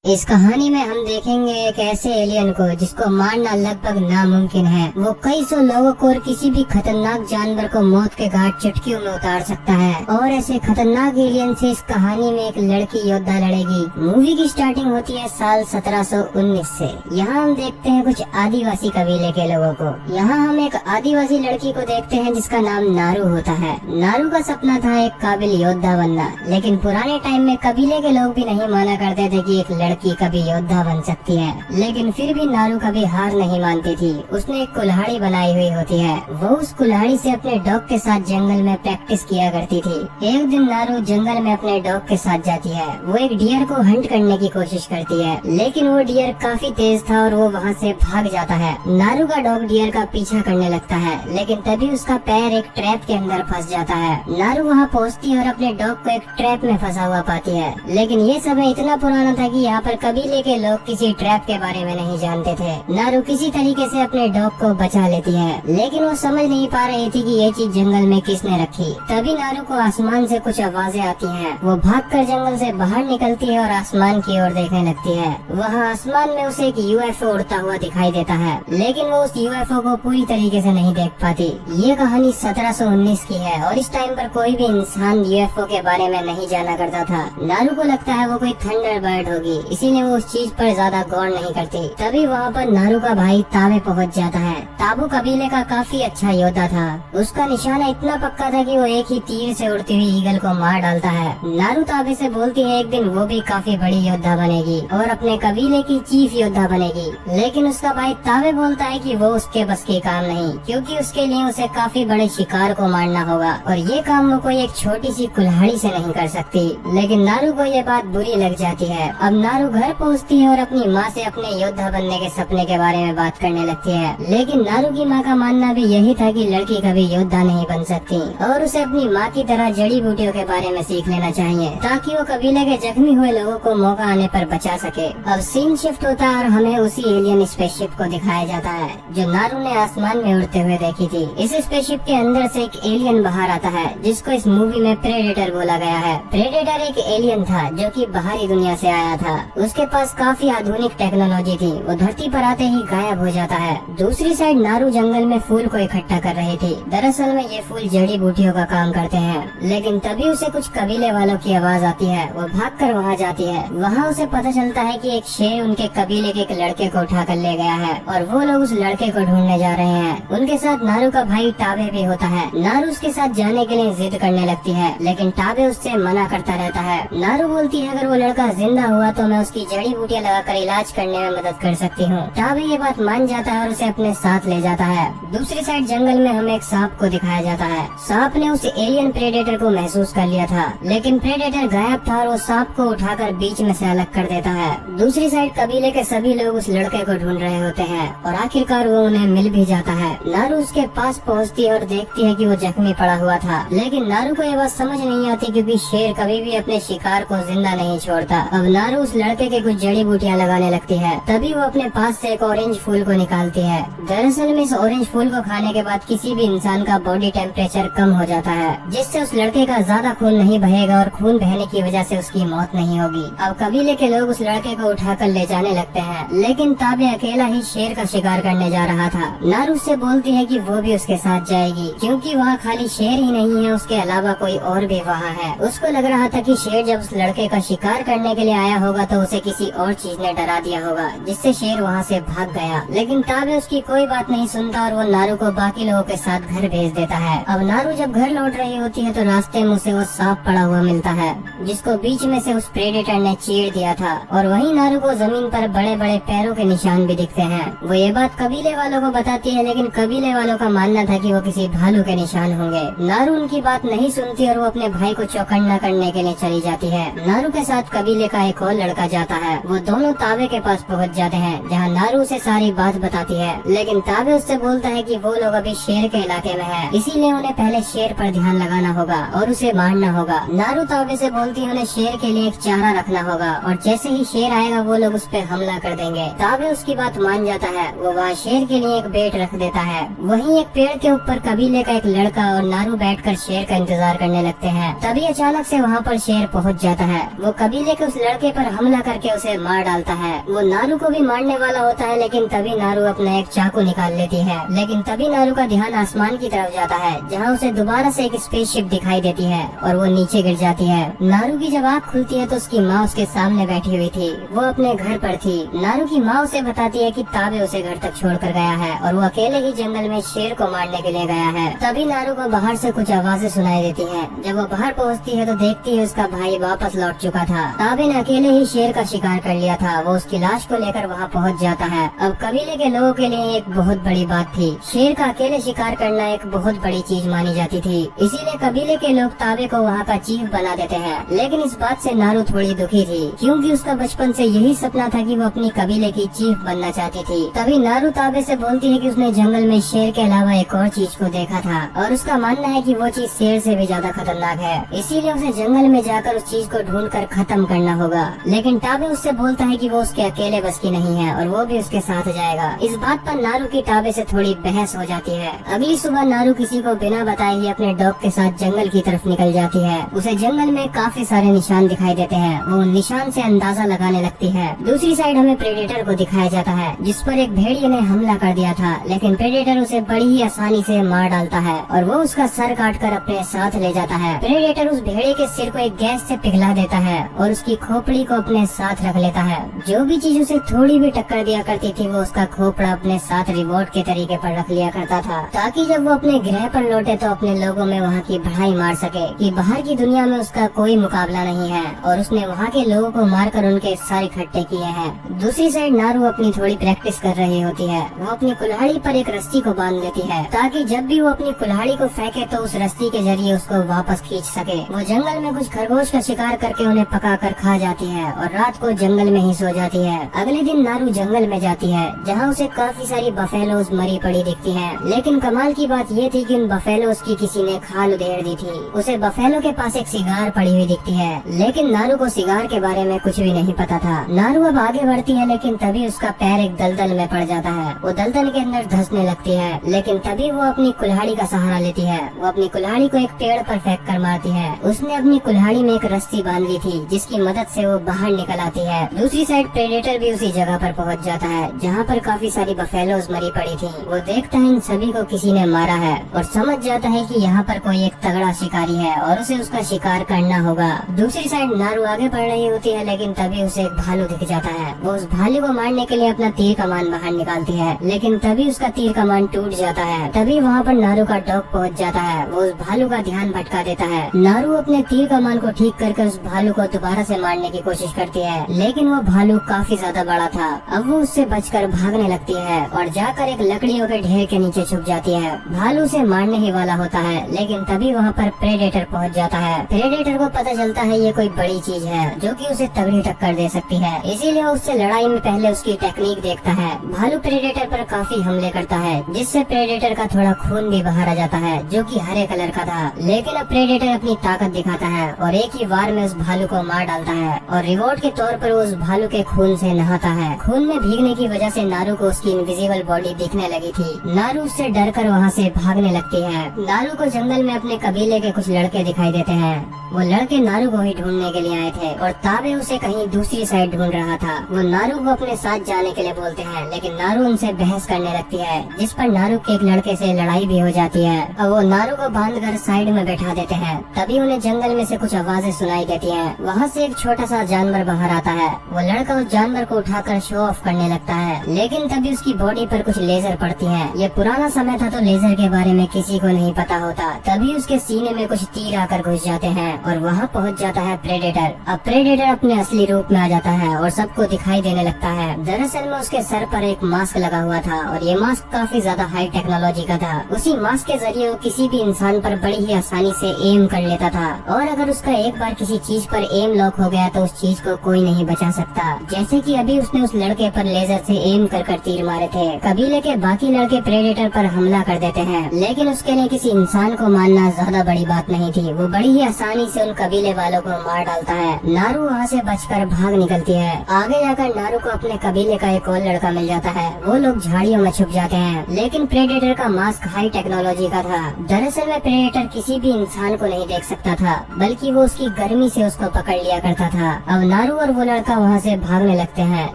इस कहानी में हम देखेंगे एक ऐसे एलियन को जिसको मारना लगभग नामुमकिन है। वो कई सौ लोगों को और किसी भी खतरनाक जानवर को मौत के घाट चुटकियों में उतार सकता है। और ऐसे खतरनाक एलियन से इस कहानी में एक लड़की योद्धा लड़ेगी। मूवी की स्टार्टिंग होती है साल 1719 से। यहाँ हम देखते हैं कुछ आदिवासी कबीले के लोगों को। यहाँ हम एक आदिवासी लड़की को देखते हैं जिसका नाम नारू होता है। नारू का सपना था एक काबिल योद्धा बनना, लेकिन पुराने टाइम में कबीले के लोग भी नहीं माना करते थे कि एक लड़की कभी योद्धा बन सकती है। लेकिन फिर भी नारू कभी हार नहीं मानती थी। उसने एक कुल्हाड़ी बनाई हुई होती है। वो उस कुल्हाड़ी से अपने डॉग के साथ जंगल में प्रैक्टिस किया करती थी। एक दिन नारू जंगल में अपने डॉग के साथ जाती है। वो एक डियर को हंट करने की कोशिश करती है, लेकिन वो डियर काफी तेज था और वो वहाँ से भाग जाता है। नारू का डॉग डियर का पीछा करने लगता है, लेकिन तभी उसका पैर एक ट्रैप के अंदर फंस जाता है। नारू वहाँ पहुँचती है और अपने डॉग को एक ट्रैप में फंसा हुआ पाती है। लेकिन ये समय इतना पुराना था कि यहाँ पर कबीले के लोग किसी ट्रैप के बारे में नहीं जानते थे। नारू किसी तरीके से अपने डॉग को बचा लेती है, लेकिन वो समझ नहीं पा रही थी कि ये चीज जंगल में किसने रखी। तभी नारू को आसमान से कुछ आवाजें आती हैं। वो भागकर जंगल से बाहर निकलती है और आसमान की ओर देखने लगती है। वहाँ आसमान में उसे एक यूएफओ उड़ता हुआ दिखाई देता है, लेकिन वो उस यूएफओ को पूरी तरीके से नहीं देख पाती। ये कहानी 1719 की है और इस टाइम पर कोई भी इंसान यूएफओ के बारे में नहीं जाना करता था। नारू को लगता है वो कोई थंडरबर्ड होगी, इसीलिए वो उस चीज पर ज्यादा गौर नहीं करती। तभी वहाँ पर नारू का भाई ताबे पहुँच जाता है। ताबू कबीले का काफी अच्छा योद्धा था। उसका निशाना इतना पक्का था कि वो एक ही तीर से उड़ती हुई ईगल को मार डालता है। नारू ताबे से बोलती है एक दिन वो भी काफी बड़ी योद्धा बनेगी और अपने कबीले की चीफ योद्धा बनेगी। लेकिन उसका भाई ताबे बोलता है कि वो उसके बस की काम नहीं, क्योंकि उसके लिए उसे काफी बड़े शिकार को मारना होगा और ये काम वो कोई एक छोटी सी कुल्हाड़ी से नहीं कर सकती। लेकिन नारू को ये बात बुरी लग जाती है। अब नारू घर पहुँचती है और अपनी माँ से अपने योद्धा बनने के सपने के बारे में बात करने लगती है। लेकिन नारू की माँ का मानना भी यही था कि लड़की कभी योद्धा नहीं बन सकती और उसे अपनी माँ की तरह जड़ी बूटियों के बारे में सीख लेना चाहिए, ताकि वो कबीले के जख्मी हुए लोगों को मौका आने पर बचा सके। अब सीन शिफ्ट होता है और हमें उसी एलियन स्पेसशिप को दिखाया जाता है जो नारू ने आसमान में उड़ते हुए देखी थी। इस स्पेसशिप के अंदर से एक एलियन बाहर आता है जिसको इस मूवी में प्रेडेटर बोला गया है। प्रेडेटर एक एलियन था जो कि बाहरी दुनिया से आया था। उसके पास काफी आधुनिक टेक्नोलॉजी थी। वो धरती पर आते ही गायब हो जाता है। दूसरी साइड नारू जंगल में फूल को इकट्ठा कर रही थी। दरअसल में ये फूल जड़ी बूटियों का काम करते हैं। लेकिन तभी उसे कुछ कबीले वालों की आवाज आती है। वो भागकर वहाँ जाती है। वहाँ उसे पता चलता है कि एक शेर उनके कबीले के एक लड़के को उठा कर ले गया है और वो लोग उस लड़के को ढूंढने जा रहे हैं। उनके साथ नारू का भाई टाबे भी होता है। नारू उसके साथ जाने के लिए जिद करने लगती है, लेकिन टाबे उससे मना करता रहता है। नारू बोलती है अगर वो लड़का जिंदा हुआ तो मैं उसकी जड़ी बूटियाँ लगाकर इलाज करने में मदद कर सकती हूँ। टाबे ये बात मान जाता है और उसे अपने साथ ले जाता है। दूसरी साइड जंगल में हमें एक सांप को दिखाया जाता है। सांप ने उस एलियन प्रेडेटर को महसूस कर लिया था, लेकिन प्रेडेटर गायब था और वो सांप को उठाकर बीच में से अलग कर देता है। दूसरी साइड कबीले के सभी लोग उस लड़के को ढूंढ रहे होते हैं और आखिरकार वो उन्हें मिल भी जाता है। नारू उसके पास पहुँचती है और देखती है कि वो जख्मी पड़ा हुआ था, लेकिन नारू को ये बात समझ नहीं आती क्योंकि शेर कभी भी अपने शिकार को जिंदा नहीं छोड़ता। अब नारू उस लड़के के कुछ जड़ी बूटियाँ लगाने लगती है। तभी वो अपने पास से एक ऑरेंज फूल को निकालती है। दरअसल में इस ऑरेंज फूल को खाने के बाद किसी भी इंसान का बॉडी टेम्परेचर कम हो जाता है, जिससे उस लड़के का ज्यादा खून नहीं बहेगा और खून बहने की वजह से उसकी मौत नहीं होगी। अब कबीले के लोग उस लड़के को उठाकर ले जाने लगते हैं, लेकिन ताबे अकेला ही शेर का शिकार करने जा रहा था। नारू से बोलती है कि वो भी उसके साथ जाएगी, क्योंकि वहाँ खाली शेर ही नहीं है, उसके अलावा कोई और भी वहाँ है। उसको लग रहा था कि शेर जब उस लड़के का शिकार करने के लिए आया होगा तो उसे किसी और चीज ने डरा दिया होगा, जिससे शेर वहाँ से भाग गया। लेकिन ताबे उसकी कोई बात नहीं सुनता और वो नारू को बाकी लोगों के साथ घर भेज देता है। अब नारू जब घर लौट रही होती है तो रास्ते में उसे वो सांप पड़ा हुआ मिलता है, जिसको बीच में से उस प्रेडेटर ने चीर दिया था। और वहीं नारू को जमीन पर बड़े बड़े पैरों के निशान भी दिखते हैं। वो ये बात कबीले वालों को बताती है, लेकिन कबीले वालों का मानना था कि वो किसी भालू के निशान होंगे। नारू उनकी बात नहीं सुनती और वो अपने भाई को चौकन्ना करने के लिए चली जाती है। नारू के साथ कबीले का एक और लड़का जाता है। वो दोनों ताबे के पास पहुंच जाते हैं, जहां नारू उसे सारी बात बताती है। लेकिन ताबे उससे बोलता है कि वो लोग अभी शेर के इलाके में हैं, इसीलिए उन्हें पहले शेर पर ध्यान लगाना होगा और उसे मारना होगा। नारू ताबे से बोलती है उन्हें शेर के लिए एक चारा रखना होगा और जैसे ही शेर आएगा वो लोग उस पर हमला कर देंगे। ताबे उसकी बात मान जाता है। वो वहाँ शेर के लिए एक बेट रख देता है। वहीं एक पेड़ के ऊपर कबीले का एक लड़का और नारू बैठकर शेर का इंतजार करने लगते हैं। तभी अचानक से वहाँ पर शेर पहुँच जाता है। वो कबीले के उस लड़के पर हमला हमला करके उसे मार डालता है। वो नारू को भी मारने वाला होता है, लेकिन तभी नारू अपना एक चाकू निकाल लेती है। लेकिन तभी नारू का ध्यान आसमान की तरफ जाता है, जहाँ उसे दोबारा से एक स्पेसशिप दिखाई देती है और वो नीचे गिर जाती है। नारू की जब आँख खुलती है तो उसकी माँ उसके सामने बैठी हुई थी। वो अपने घर पर थी। नारू की माँ उसे बताती है कि ताबे उसे घर तक छोड़ कर गया है और वो अकेले ही जंगल में शेर को मारने के लिए गया है। तभी नारू को बाहर से कुछ आवाजें सुनाई देती हैं। जब वो बाहर पहुंचती है तो देखती है उसका भाई वापस लौट चुका था। ताबे ने अकेले ही शेर का शिकार कर लिया था। वो उसकी लाश को लेकर वहाँ पहुँच जाता है। अब कबीले के लोगों के लिए एक बहुत बड़ी बात थी। शेर का अकेले शिकार करना एक बहुत बड़ी चीज मानी जाती थी, इसीलिए कबीले के लोग ताबे को वहाँ का चीफ बना देते हैं। लेकिन इस बात से नारू थोड़ी दुखी थी, क्योंकि उसका बचपन से यही सपना था कि वो अपनी कबीले की चीफ बनना चाहती थी। तभी नारू ताबे से बोलती है कि उसने जंगल में शेर के अलावा एक और चीज को देखा था और उसका मानना है कि वो चीज शेर से भी ज्यादा खतरनाक है, इसीलिए उसे जंगल में जाकर उस चीज को ढूंढ कर खत्म करना होगा। लेकिन ताबे उससे बोलता है कि वो उसके अकेले बस की नहीं है और वो भी उसके साथ जाएगा। इस बात पर नारू की ताबे से थोड़ी बहस हो जाती है। अगली सुबह नारू किसी को बिना बताए ही अपने डॉग के साथ जंगल की तरफ निकल जाती है। उसे जंगल में काफी सारे निशान दिखाई देते हैं। वो उन निशान से अंदाजा लगाने लगती है। दूसरी साइड हमें प्रेडेटर को दिखाया जाता है, जिस पर एक भेड़िए ने हमला कर दिया था, लेकिन प्रेडेटर उसे बड़ी ही आसानी से मार डालता है और वो उसका सर काट कर अपने साथ ले जाता है। प्रेडेटर उस भेड़िए के सिर को एक गैस से पिघला देता है और उसकी खोपड़ी को अपने साथ रख लेता है। जो भी चीज उसे थोड़ी भी टक्कर दिया करती थी वो उसका खोपड़ा अपने साथ रिवॉर्ड के तरीके पर रख लिया करता था, ताकि जब वो अपने ग्रह पर लौटे तो अपने लोगों में वहाँ की बढ़ाई मार सके कि बाहर की दुनिया में उसका कोई मुकाबला नहीं है और उसने वहाँ के लोगों को मारकर उनके सर इकट्ठे किए हैं। दूसरी साइड नारू अपनी थोड़ी प्रैक्टिस कर रही होती है। वो अपनी कुल्हाड़ी पर एक रस्सी को बांध देती है, ताकि जब भी वो अपनी कुल्हाड़ी को फेंके तो उस रस्सी के जरिए उसको वापस खींच सके। वो जंगल में कुछ खरगोश का शिकार करके उन्हें पका कर खा जाती है और रात को जंगल में ही सो जाती है। अगले दिन नारू जंगल में जाती है, जहाँ उसे काफी सारी बफेलोज मरी पड़ी दिखती हैं। लेकिन कमाल की बात ये थी कि उन बफेलोज की किसी ने खाल उधेड़ दी थी। उसे बफेलो के पास एक सिगार पड़ी हुई दिखती है, लेकिन नारू को सिगार के बारे में कुछ भी नहीं पता था। नारू अब आगे बढ़ती है, लेकिन तभी उसका पैर एक दलदल में पड़ जाता है। वो दलदल के अंदर धंसने लगती है, लेकिन तभी वो अपनी कुल्हाड़ी का सहारा लेती है। वो अपनी कुल्हाड़ी को एक पेड़ पर फेंक कर मारती है। उसने अपनी कुल्हाड़ी में एक रस्सी बांध ली थी, जिसकी मदद से वो बाहर निकल आती है। दूसरी साइड प्रेडेटर भी उसी जगह पर पहुंच जाता है, जहाँ पर काफी सारी बफेलोज मरी पड़ी थी। वो देखता है इन सभी को किसी ने मारा है और समझ जाता है कि यहाँ पर कोई एक तगड़ा शिकारी है और उसे उसका शिकार करना होगा। दूसरी साइड नारू आगे बढ़ रही होती है, लेकिन तभी उसे एक भालू दिख जाता है। वो उस भालू को मारने के लिए अपना तीर कमान बाहर निकालती है, लेकिन तभी उसका तीर कमान टूट जाता है। तभी वहाँ पर नारू का डॉग पहुँच जाता है। वो उस भालू का ध्यान भटका देता है। नारू अपने तीर कमान को ठीक करके उस भालू को दोबारा से मारने की कोशिश करती है, लेकिन वो भालू काफी ज्यादा बड़ा था। अब वो उससे बचकर भागने लगती है और जाकर एक लकड़ियों के ढेर के नीचे छुप जाती है। भालू उसे मारने ही वाला होता है, लेकिन तभी वहाँ पर प्रेडेटर पहुँच जाता है। प्रेडेटर को पता चलता है ये कोई बड़ी चीज है जो कि उसे तगड़ी टक्कर दे सकती है, इसीलिए उससे लड़ाई में पहले उसकी टेक्निक देखता है। भालू प्रेडेटर पर काफी हमले करता है, जिससे प्रेडेटर का थोड़ा खून भी बाहर आ जाता है, जो कि हरे कलर का था। लेकिन अब प्रेडेटर अपनी ताकत दिखाता है और एक ही वार में उस भालू को मार डालता है और रिवॉर्ड के तौर पर वो उस भालू के खून से नहाता है। खून में भीगने की वजह से नारू को उसकी इनविजिबल बॉडी दिखने लगी थी। नारू उससे डरकर वहाँ से भागने लगती है। नारू को जंगल में अपने कबीले के कुछ लड़के दिखाई देते हैं। वो लड़के नारू को ही ढूंढने के लिए आए थे और ताबे उसे कहीं दूसरी साइड ढूंढ रहा था। वो नारू को अपने साथ जाने के लिए बोलते हैं, लेकिन नारू उनसे बहस करने लगती है, जिस पर नारू के एक लड़के से लड़ाई भी हो जाती है और वो नारू को बांधकर साइड में बैठा देते हैं। तभी उन्हें जंगल में से कुछ आवाजें सुनाई देती हैं। वहाँ से एक छोटा सा जानवर बाहर आता है। वो लड़का उस जानवर को उठाकर शो ऑफ करने लगता है, लेकिन तभी उसकी बॉडी पर कुछ लेजर पड़ती हैं। ये पुराना समय था तो लेजर के बारे में किसी को नहीं पता होता। तभी उसके सीने में कुछ तीर आकर घुस जाते हैं और वहाँ पहुँच जाता है प्रेडेटर। अब प्रेडेटर अपने असली रूप में आ जाता है और सबको दिखाई देने लगता है। दरअसल में उसके सर पर एक मास्क लगा हुआ था और ये मास्क काफी ज्यादा हाई टेक्नोलॉजी का था। उसी मास्क के जरिए वो किसी भी इंसान पर बड़ी ही आसानी से एम कर लेता था और अगर उसका एक बार किसी चीज पर एम लॉक हो गया तो उस चीज को कोई नहीं बचा सकता। जैसे कि अभी उसने उस लड़के पर लेजर से एम कर तीर मारे थे। कबीले के बाकी लड़के प्रेडेटर पर हमला कर देते हैं, लेकिन उसके लिए किसी इंसान को मारना ज्यादा बड़ी बात नहीं थी। वो बड़ी ही आसानी से उन कबीले वालों को मार डालता है। नारू वहाँ से बचकर भाग निकलती है। आगे जाकर नारू को अपने कबीले का एक और लड़का मिल जाता है। वो लोग झाड़ियों में छुप जाते हैं, लेकिन प्रेडेटर का मास्क हाई टेक्नोलॉजी का था। दरअसल में प्रेडेटर किसी भी इंसान को नहीं देख सकता था, बल्कि वो उसकी गर्मी से उसको पकड़ लिया करता था। अब नारू और वो लड़का वहाँ से भागने लगते हैं,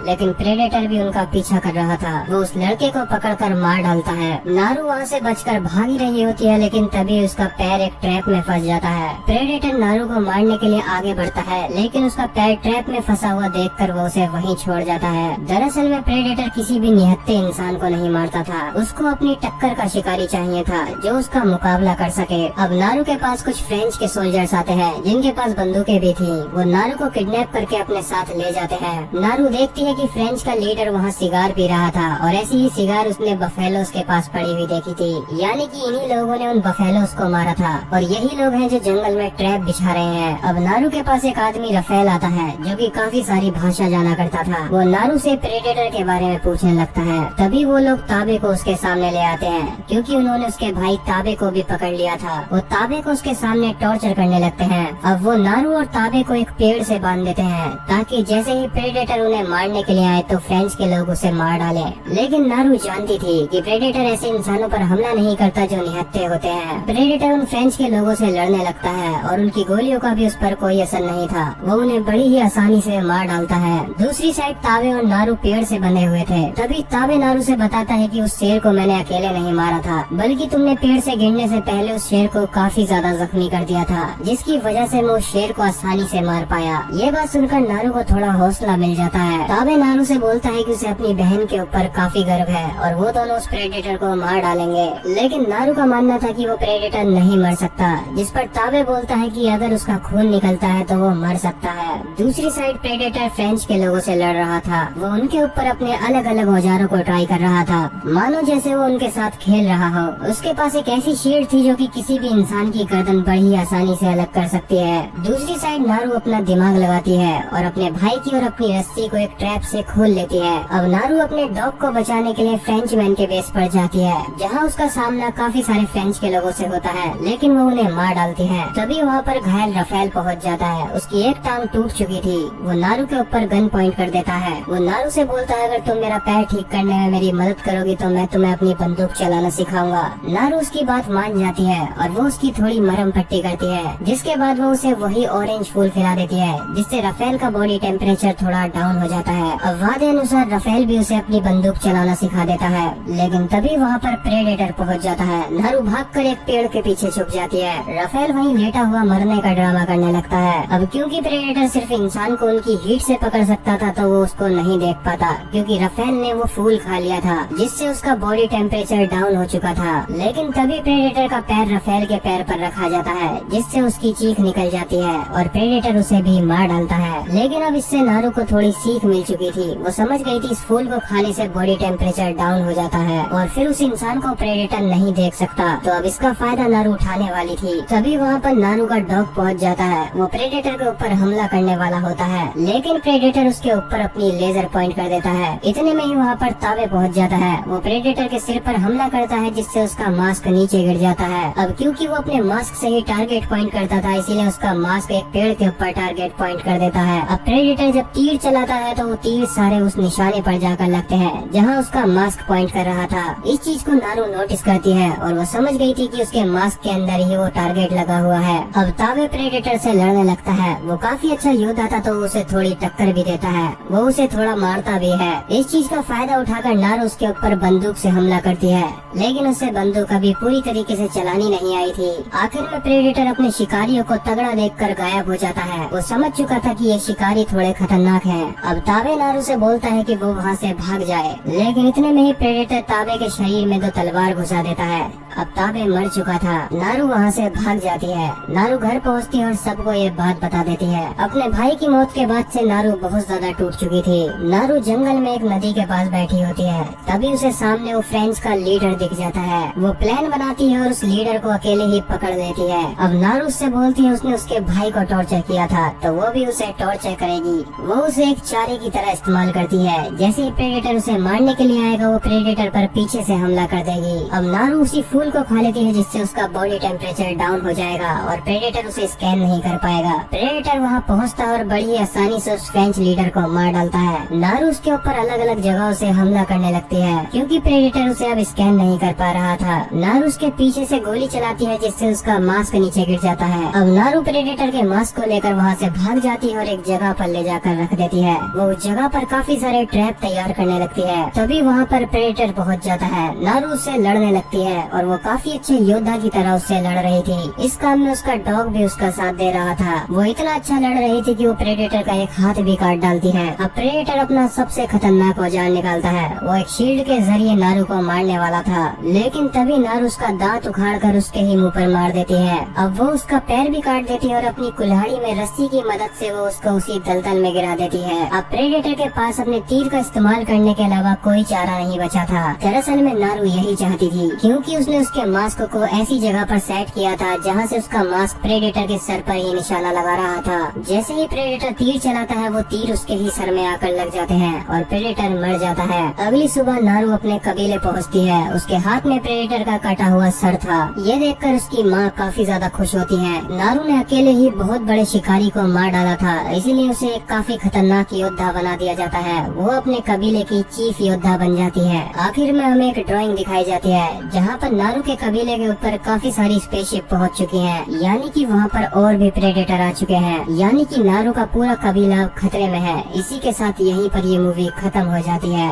लेकिन प्रेडेटर भी उनका पीछा कर रहा था। वो उस लड़के को पकड़कर मार डालता है। नारू वहाँ से बचकर भाग ही रही होती है, लेकिन तभी उसका पैर एक ट्रैप में फंस जाता है। प्रेडेटर नारू को मारने के लिए आगे बढ़ता है, लेकिन उसका पैर ट्रैप में फंसा हुआ देखकर वो उसे वहीं छोड़ जाता है। दरअसल में प्रेडेटर किसी भी निहत्थे इंसान को नहीं मारता था, उसको अपनी टक्कर का शिकारी चाहिए था जो उसका मुकाबला कर सके। अब नारू के पास कुछ फ्रेंच के सोल्जर्स आते हैं जिनके पास बंदूकें भी थी। वो नारू को किडनैप करके अपने साथ ले जाते हैं। नारू देखती है कि फ्रेंच का लीडर वहाँ सिगार पी रहा था और ऐसी ही सिगार उसने बफेलोस के पास पड़ी हुई देखी थी, यानी कि इन्हीं लोगों ने उन बफेलोस को मारा था और यही लोग हैं जो जंगल में ट्रैप बिछा रहे हैं। अब नारू के पास एक आदमी रफेल आता है जो कि काफी सारी भाषा जाना करता था। वो नारू से प्रेडेटर के बारे में पूछने लगता है। तभी वो लोग ताबे को उसके सामने ले आते हैं, क्योंकि उन्होंने उसके भाई ताबे को भी पकड़ लिया था। वो ताबे को उसके सामने टॉर्चर करने लगते हैं। अब वो नारू और ताबे को एक पेड़ से बांध देते हैं ताकि जैसे ही प्रेडेटर उन्हें मारने के लिए आए तो फ्रेंच के लोग उसे मार डालें। लेकिन नारू जानती थी कि प्रेडेटर ऐसे इंसानों पर हमला नहीं करता जो निहत्थे होते हैं। प्रेडेटर उन फ्रेंच के लोगों से लड़ने लगता है और उनकी गोलियों का भी उस पर कोई असर नहीं था। वो उन्हें बड़ी ही आसानी से मार डालता है। दूसरी साइड ताबे और नारू पेड़ से बंधे हुए थे। तभी ताबे नारू से बताता है कि उस शेर को मैंने अकेले नहीं मारा था, बल्कि तुमने पेड़ से गिरने से पहले उस शेर को काफी ज्यादा जख्मी कर दिया था, जिसकी वजह से मैं उस शेर को आसानी से मार पाया। ये बात सुनकर नारू को थोड़ा हौसला मिल जाता है। ताबे नारू से बोलता है कि उसे अपनी बहन के ऊपर काफी गर्व है और वो दोनों उस प्रेडेटर को मार डालेंगे। लेकिन नारू का मानना था कि वो प्रेडेटर नहीं मर सकता, जिस पर ताबे बोलता है कि अगर उसका खून निकलता है तो वो मर सकता है। दूसरी साइड प्रेडेटर फ्रेंच के लोगों से लड़ रहा था। वो उनके ऊपर अपने अलग अलग औजारों को ट्राई कर रहा था, मानो जैसे वो उनके साथ खेल रहा हो। उसके पास एक ऐसी शील्ड थी जो कि किसी भी इंसान की गर्दन बड़ी आसानी से अलग कर सकती है। दूसरी साइड नारू अपना दिमाग लगाती है और अपने भाई की और अपनी रस्सी को एक ट्रैप से खोल लेती है। अब नारू अपने डॉग को बचाने के लिए फ्रेंच मैन के बेस पर जाती है, जहाँ उसका सामना काफी सारे फ्रेंच के लोगों से होता है, लेकिन वो उन्हें मार डालती है। तभी वहाँ पर घायल रफेल पहुँच जाता है। उसकी एक टांग टूट चुकी थी। वो नारू के ऊपर गन पॉइंट कर देता है। वो नारू से बोलता है, अगर तुम मेरा पैर ठीक करने में मेरी मदद करोगी तो मैं तुम्हें अपनी बंदूक चलाना सिखाऊंगा। नारू उसकी बात मान जाती है और वो उसकी थोड़ी मरहम पट्टी करती है, जिसके बाद वो उसे वही ऑरेंज फूल खिला देती है, जिससे रफेल का बॉडी टेम्परेचर थोड़ा डाउन हो जाता है। अब वादे अनुसार रफेल भी उसे अपनी बंदूक चलाना सिखा देता है। लेकिन तभी वहाँ पर प्रेडेटर पहुँच जाता है। नारू भागकर एक पेड़ के पीछे छुप जाती है। रफेल वहीं लेटा हुआ मरने का ड्रामा करने लगता है। अब क्योंकि प्रेडेटर सिर्फ इंसान को उनकी हीट से पकड़ सकता था तो वो उसको नहीं देख पाता, क्योंकि रफेल ने वो फूल खा लिया था, जिससे उसका बॉडी टेम्परेचर डाउन हो चुका था। लेकिन तभी प्रेडेटर का पैर रफेल के पैर पर रखा जाता है, जिससे उसकी चीख निकल जाती है और प्रेडेटर उसे भी मार डालता है। लेकिन अब इससे नारू को थोड़ी सीख मिल चुकी थी। वो समझ गई थी इस फूल को खाने से बॉडी टेम्परेचर डाउन हो जाता है और फिर उस इंसान को प्रेडेटर नहीं देख सकता, तो अब इसका फायदा नारू उठाने वाली थी। तभी वहाँ पर नारू का डॉग पहुँच जाता है। वो प्रेडेटर के ऊपर हमला करने वाला होता है, लेकिन प्रेडेटर उसके ऊपर अपनी लेजर पॉइंट कर देता है। इतने में ही वहाँ पर ताबे पहुँच जाता है। वो प्रेडेटर के सिर पर हमला करता है, जिससे उसका मास्क नीचे गिर जाता है। अब क्योंकि वो अपने मास्क से ही टारगेट पॉइंट करता था, इसीलिए उसका मास्क एक पेड़ के ऊपर टारगेट पॉइंट कर देता है। अब प्रेडेटर जब तीर चलाता है तो वो तीर सारे उस निशाने पर जाकर लगते हैं जहाँ उसका मास्क पॉइंट कर रहा था। इस चीज को नारू नोटिस करती है और वो समझ गई थी कि उसके मास्क के अंदर ही वो टारगेट लगा हुआ है। अब ताबे प्रेडेटर से लड़ने लगता है। वो काफी अच्छा योद्धा था तो उसे थोड़ी टक्कर भी देता है। वो उसे थोड़ा मारता भी है। इस चीज का फायदा उठाकर नारू उसके ऊपर बंदूक से हमला करती है, लेकिन उसे बंदूक अभी पूरी तरीके से चलानी नहीं आई थी। आखिर में प्रेडेटर अपने शिकारियों को तगड़ा देखकर गायब हो जाता है। वो समझ चुका था कि ये शिकारी थोड़े खतरनाक हैं। अब ताबे नारू से बोलता है कि वो वहाँ से भाग जाए, लेकिन इतने में ही प्रेडेटर ताबे के शरीर में 2 तलवार घुसा देता है। अब ताबे मर चुका था। नारू वहाँ से भाग जाती है। नारू घर पहुँचती है और सबको ये बात बता देती है। अपने भाई की मौत के बाद से नारू बहुत ज्यादा टूट चुकी थी। नारू जंगल में एक नदी के पास बैठी होती है। तभी उसे सामने वो फ्रेंच का लीडर दिख जाता है। वो प्लान बनाती है और उस लीडर को अकेले ही पकड़ लेती है। अब नारू उससे बोलती है उसने उसके भाई को टॉर्चर किया था तो वो भी उसे टॉर्चर करेगी। वो उसे एक चारे की तरह इस्तेमाल करती है। जैसे ही प्रेडेटर उसे मारने के लिए आएगा वो प्रेडेटर पर पीछे से हमला कर देगी। अब नारू उसी फूल को खा लेती है, जिससे उसका बॉडी टेम्परेचर डाउन हो जाएगा और प्रेडेटर उसे स्कैन नहीं कर पाएगा। प्रेडेटर वहाँ पहुँचता और बड़ी आसानी से उस फ्रेंच लीडर को मार डालता है। नारू उसके ऊपर अलग अलग जगहों से हमला करने लगती है, क्योंकि प्रेडेटर उसे अब स्कैन नहीं कर पा रहा था। नारू उसके पीछे से गोली चलाती है, जिससे उसका मास्क नीचे गिर जाता है। अब नारू प्रेडेटर के मास्क को लेकर वहाँ से भाग जाती है और एक जगह पर ले जाकर रख देती है। वो उस जगह पर काफी सारे ट्रैप तैयार करने लगती है। तभी वहाँ पर प्रेडेटर पहुँच जाता है। नारू उससे लड़ने लगती है और वो काफी अच्छे योद्धा की तरह उससे लड़ रही थी। इस काम में उसका डॉग भी उसका साथ दे रहा था। वो इतना अच्छा लड़ रही थी कि वो प्रेडेटर का एक हाथ भी काट डालती है। अब प्रेडेटर अपना सबसे खतरनाक औजार निकालता है। वो एक शील्ड के जरिए नारू को मारने वाला था, लेकिन तभी नारू उसका दांत उखाड़ कर उसके ही मुंह पर मार देती है। अब वो उसका पैर भी काट देती है और अपनी कुल्हाड़ी में रस्सी की मदद से वो उसको उसी दलदल में गिरा देती है। अब प्रेडेटर के पास अपने तीर का इस्तेमाल करने के अलावा कोई चारा नहीं बचा था। दरअसल में नारू यही चाहती थी, क्योंकि उसने उसके मास्क को ऐसी जगह पर सेट किया था जहाँ से उसका मास्क प्रेडेटर के सर पर ही निशाना लगा रहा था। जैसे ही प्रेडेटर तीर चलाता है वो तीर उसके ही सर में आकर लग जाते हैं और प्रेडेटर मर जाता है। अगली सुबह नारू अपने कबीले पहुँचती है। उसके हाथ में प्रेडेटर का कटा हुआ सर था। ये देखकर उसकी माँ काफी ज्यादा खुश होती है। नारू ने अकेले ही बहुत बड़े शिकारी को मार डाला था, इसीलिए उसे एक काफी खतरनाक योद्धा बना दिया जाता है। वो अपने कबीले की चीफ योद्धा बन जाती है। आखिर में हमें एक ड्राइंग दिखाई जाती है जहाँ पर नारू के कबीले के ऊपर काफी सारी स्पेसशिप पहुँच चुकी हैं, यानी कि वहाँ पर और भी प्रेडेटर आ चुके हैं, यानी कि नारू का पूरा कबीला खतरे में है। इसी के साथ यहीं पर ये मूवी खत्म हो जाती है।